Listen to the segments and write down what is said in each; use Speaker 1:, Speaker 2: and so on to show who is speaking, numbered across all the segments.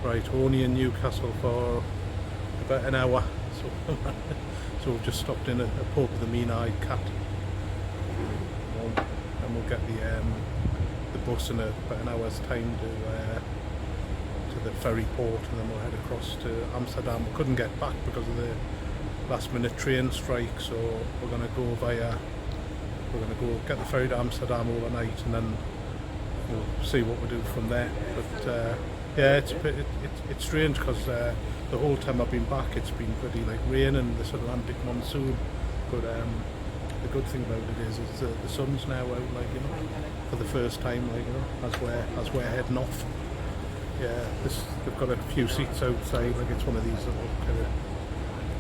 Speaker 1: Right, only in Newcastle for about an hour, so so we've just stopped in a pub, the Mean-Eyed Cat, and we'll get the bus in about an hour's time to the ferry port, and then we'll head across to Amsterdam. We couldn't get back because of the last minute train strike, so we're going to go get the ferry to Amsterdam overnight, and then we'll see what we do from there. But yeah, it's strange because the whole time I've been back it's been pretty like raining, this Atlantic monsoon, but the good thing about it is the sun's now out, like, you know, for the first time, like, you know, as we're heading off. Yeah, they've got a few seats outside, like it's one of these little kind of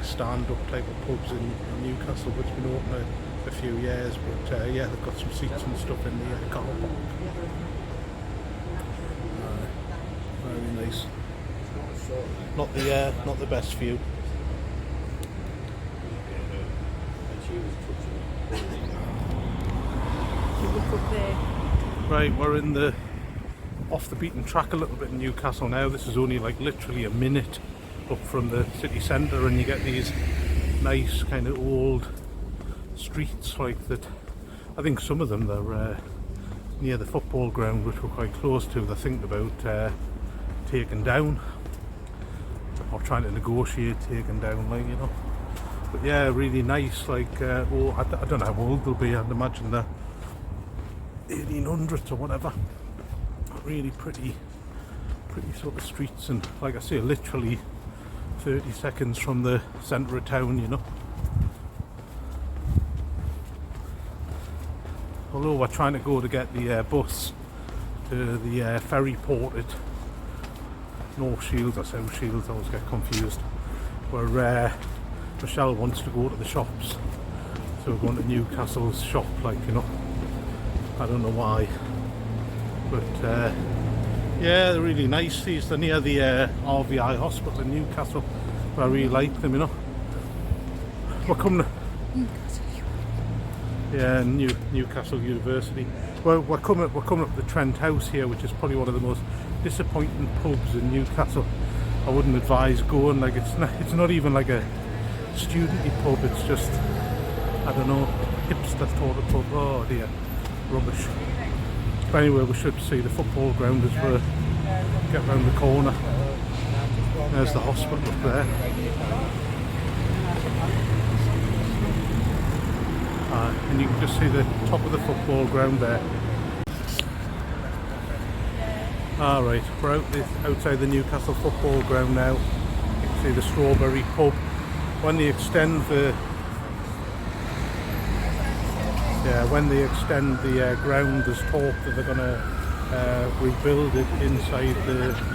Speaker 1: stand-up type of pubs in Newcastle, which has been open a few years, but yeah, they've got some seats and stuff in the car park. Very nice. Not the best view. Right, we're in the off the beaten track a little bit in Newcastle now. This is only like literally a minute up from the city centre, and you get these nice kind of old streets like that. I think some of them they're near the football ground, which we're quite close to. They're thinking about taking down, or trying to negotiate taking down, like, you know. But yeah, really nice. Like I don't know how old they'll be. I'd imagine they're 1800s or whatever. Really pretty sort of streets, and like I say, literally 30 seconds from the centre of town, you know. Although we're trying to go to get the bus to the ferry port at North Shields or South Shields, I always get confused, where Michele wants to go to the shops, so we're going to Newcastle's shop, like, you know. I don't know why, but yeah, they're really nice. These, they're near the RVI hospital in Newcastle, but I really like them, you know. We're coming to Newcastle University. Well, we're coming up to the Trent House here, which is probably one of the most disappointing pubs in Newcastle. I wouldn't advise going. Like, it's not even like a studenty pub. It's just, I don't know, hipster sort of pub. Oh dear, rubbish. But anyway, we should see the football ground as we get round the corner. There's the hospital up there. And you can just see the top of the football ground there. Alright, we're outside the Newcastle football ground now. You can see the Strawberry pub. When they extend the ground, there's talk that they're going to rebuild it inside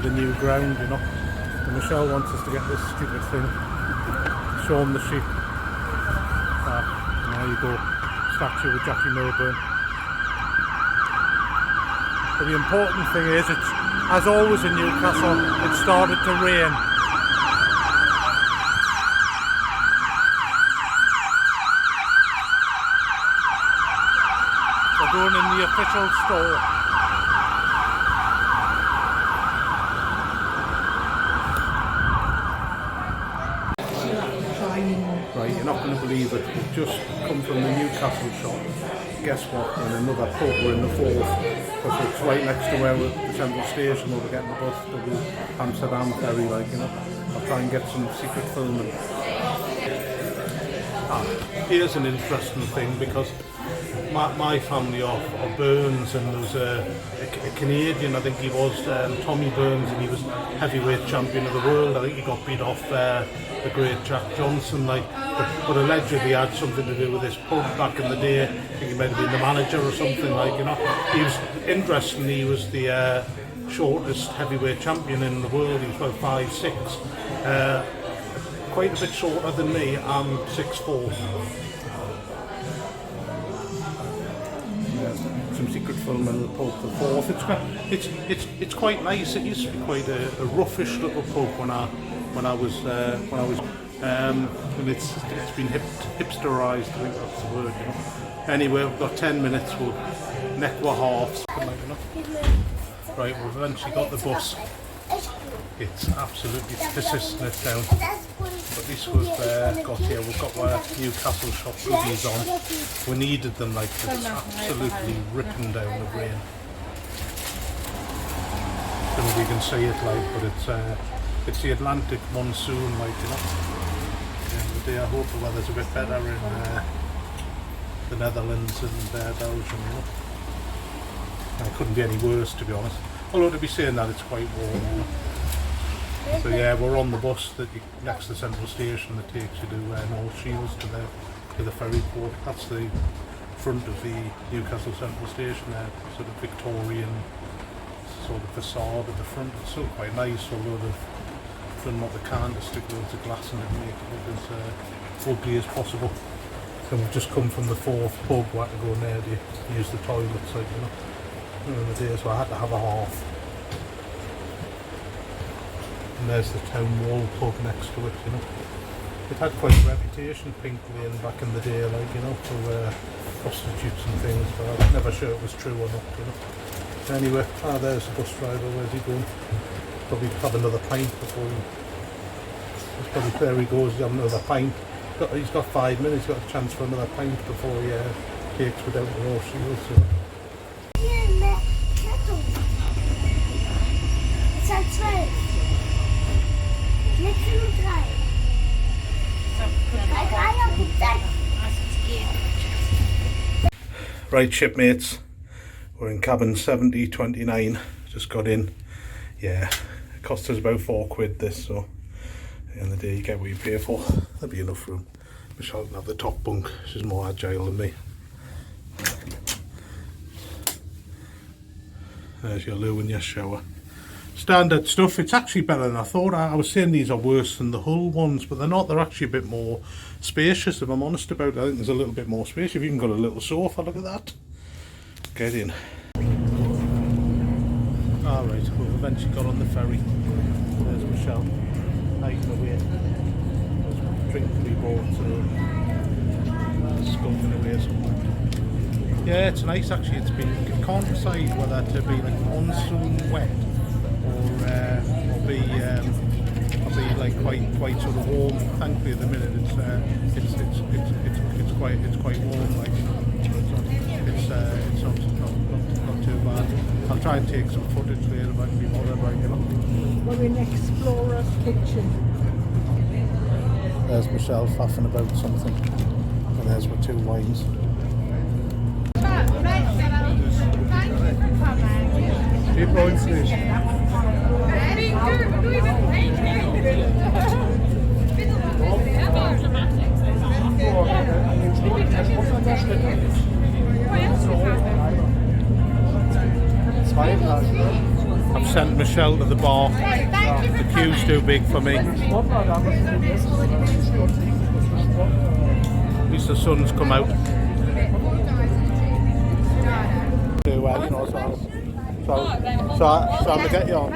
Speaker 1: the new ground, you know. And Michele wants us to get this stupid thing, show them the sheep. There you go, statue of Jackie Milburn. But the important thing is, it's, as always in Newcastle, it started to rain. We're going in the official store. Right, you're not going to believe it. We've just come from the Newcastle shop. Guess what? In another pub, we're in the fourth. Because it's right next to where the central station where we're getting the bus to the Amsterdam ferry, like, you know. I'll try and get some secret filming. Here's an interesting thing, because my family are Burns, and there's a Canadian, I think he was Tommy Burns, and he was heavyweight champion of the world. I think he got beat off the great Jack Johnson, like, but allegedly had something to do with this pub back in the day. I think he might have been the manager or something, like, you know. He was, interestingly, he was the shortest heavyweight champion in the world. He was about 5'6", quite a bit shorter than me. I'm 6'4". Some secret film in the pub, the fourth. It's quite nice. It used to be quite a roughish little pub when I was and it's been hipsterized, I think that's the word, you know. Anyway, we've got 10 minutes. We'll neck our halves. Right, we've eventually got the bus it's absolutely persistent it down. But at least we've got here, we've got our Newcastle shop goodies on. We needed them, like, it's absolutely ripping down the rain. I don't know if you can see it, like, but it's the Atlantic monsoon, like, you know. At the end of the day, I hope the weather's a bit better in the Netherlands and Belgium, you know. It couldn't be any worse, to be honest. Although to be saying that, it's quite warm, you know. So yeah, we're on the bus next to Central Station that takes you to North Shields to the ferry port. That's the front of the Newcastle Central Station there, sort of Victorian sort of facade at the front. It's still quite nice, although they've done what they can to stick loads of glass in it and make it look as ugly as possible. And we've just come from the fourth pub, we had to go in there to use the toilets, like, you know, in the day, so I had to have a half. And there's the Town Wall pub next to it, you know. It had quite a reputation, Pink Lane, back in the day, like, you know, for prostitutes and things, but I'm never sure it was true or not, you know. Anyway, there's the bus driver, where's he going? Probably have another pint before he... there he goes, he's having another pint. He's got 5 minutes, he's got a chance for another pint before he takes me down to North Shields. So. Right, shipmates, we're in cabin 7029, just got in. Yeah, it cost us about £4 this, so at the end of the day you get what you pay for. There'll be enough room. Michele can have the top bunk, she's more agile than me. There's your loo and your shower. Standard stuff. It's actually better than I thought. I was saying these are worse than the Hull ones, but they're not. They're actually a bit more spacious, if I'm honest about it. I think there's a little bit more space. You've even got a little sofa, look at that. Get in. Alright, we've eventually got on the ferry. There's Michele, hiding away. There's a drink to be bought, so skulking away somewhere. Yeah, it's nice actually. It's been, you can't decide whether to be like monsoon wet or be like quite sort of warm. Thankfully, at the minute it's quite warm. Like, you know, it's not too bad. I'll try and take some footage later if I can be bothered, right, you know.
Speaker 2: We're in Explorer's Kitchen.
Speaker 1: There's Michele faffing about something, and there's my 2 wines. Keep going, please. I've sent Michele to the bar. The queue's too big for me. At least the sun's come out. Too well, you know, so I'm going to get you on.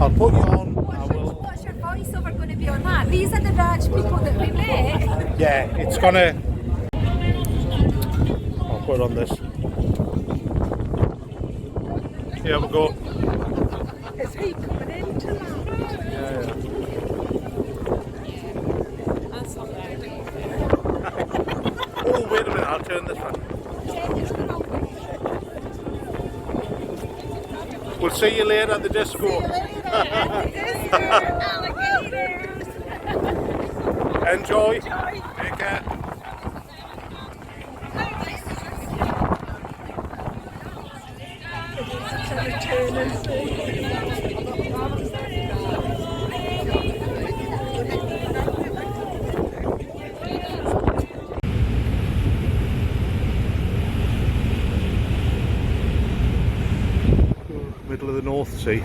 Speaker 1: I'll put you on. I will.
Speaker 2: What's your voiceover going to be on that? These are the Raj people that we met.
Speaker 1: Yeah, it's going to... I'll put on this. Here we go.
Speaker 2: Is he coming into that?
Speaker 1: Yeah.
Speaker 2: That's all right.
Speaker 1: Oh, wait a minute, I'll turn this one. We'll see you later at the disco.
Speaker 2: Alligators.
Speaker 1: Enjoy. Take care. Middle of the North Sea.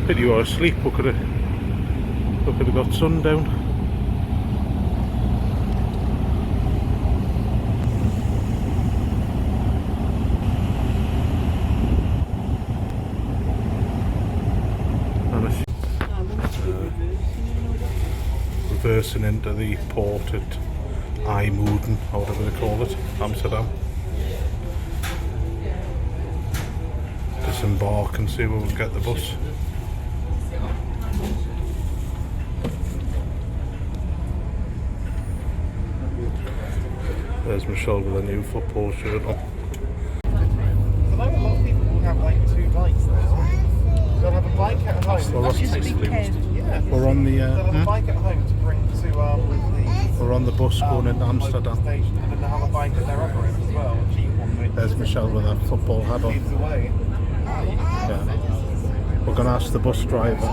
Speaker 1: Pity you were asleep, we could have got sundown. Reversing into the port at IJmuiden, or whatever they call it, Amsterdam. disembark and see where we'll get the bus. There's Michelle with a new football shirt on.
Speaker 3: I know a lot of people will have like 2 bikes now. They'll have a bike at home.
Speaker 1: Well, that's
Speaker 2: tastefully
Speaker 3: Yeah.
Speaker 1: We're on the
Speaker 3: They'll have a bike at home to bring to
Speaker 1: we're on the bus going into
Speaker 3: local
Speaker 1: Amsterdam.
Speaker 3: station, and then they'll have a bike at their other end as well, a cheap one which
Speaker 1: There's Michelle with that football hat on.
Speaker 3: leads away.
Speaker 1: Yeah. We're going to ask the bus driver.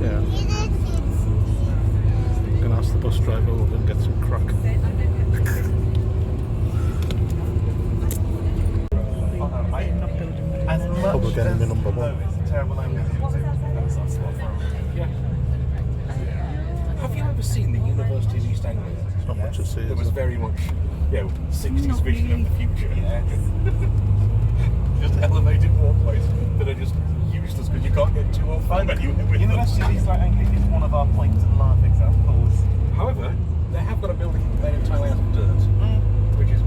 Speaker 1: Yeah. We're going to ask the bus driver we're going to get some crack.
Speaker 3: As much
Speaker 1: Probably getting me number 1.
Speaker 3: it's a terrible name.
Speaker 4: Have you ever seen the University of East Anglia?
Speaker 1: It's not much to see,
Speaker 4: It
Speaker 1: is
Speaker 4: was
Speaker 1: it?
Speaker 4: very much, 60s vision of the future.
Speaker 3: Yeah.
Speaker 4: Just elevated walkways that are just useless because you can't get to or from anywhere with them.
Speaker 3: University of East Anglia is one of our points and laugh examples.
Speaker 4: However, they have got a building made entirely out of dirt, which is,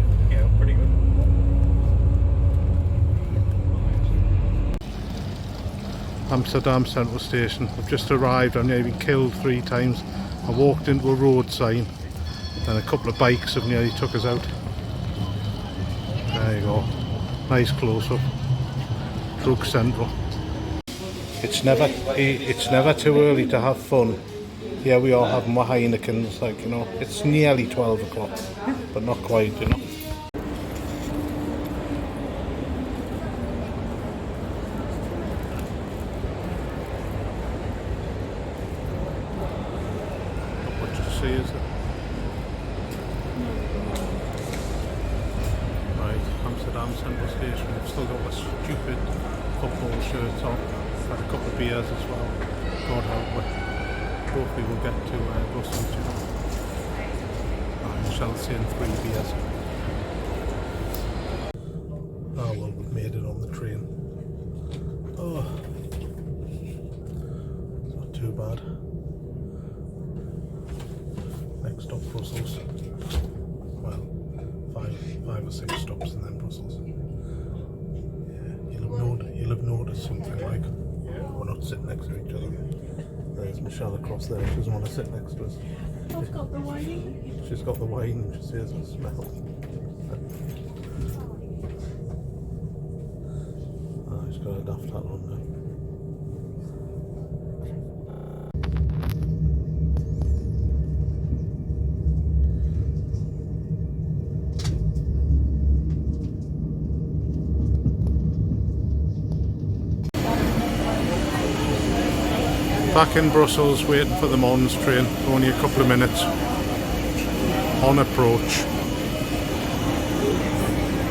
Speaker 4: pretty good.
Speaker 1: Amsterdam Central Station. I've just arrived. I've nearly been killed 3 times. I walked into a road sign and a couple of bikes have nearly took us out. There you go. Nice close up. Drug Central. It's never too early to have fun. Here we are having my Heinekens, it's nearly 12 o'clock, but not quite, See, is it? Right, Amsterdam Central Station. We've still got my stupid football shirts on. Had a couple of beers as well. God help me. Hopefully we'll get to Brussels, Chelsea and 3 beers. Oh well, we've made it on the train. Oh, not too bad. Next stop Brussels. Well, five or 6 stops and then Brussels. Yeah, you'll have noticed something like we're not sitting next to each other. There's Michelle across there. She doesn't want to sit next to us.
Speaker 2: I've got the wine.
Speaker 1: She's got the wine and she says the smell. She's got a daft hat on now. Back in Brussels, waiting for the Mons train, only a couple of minutes. On approach.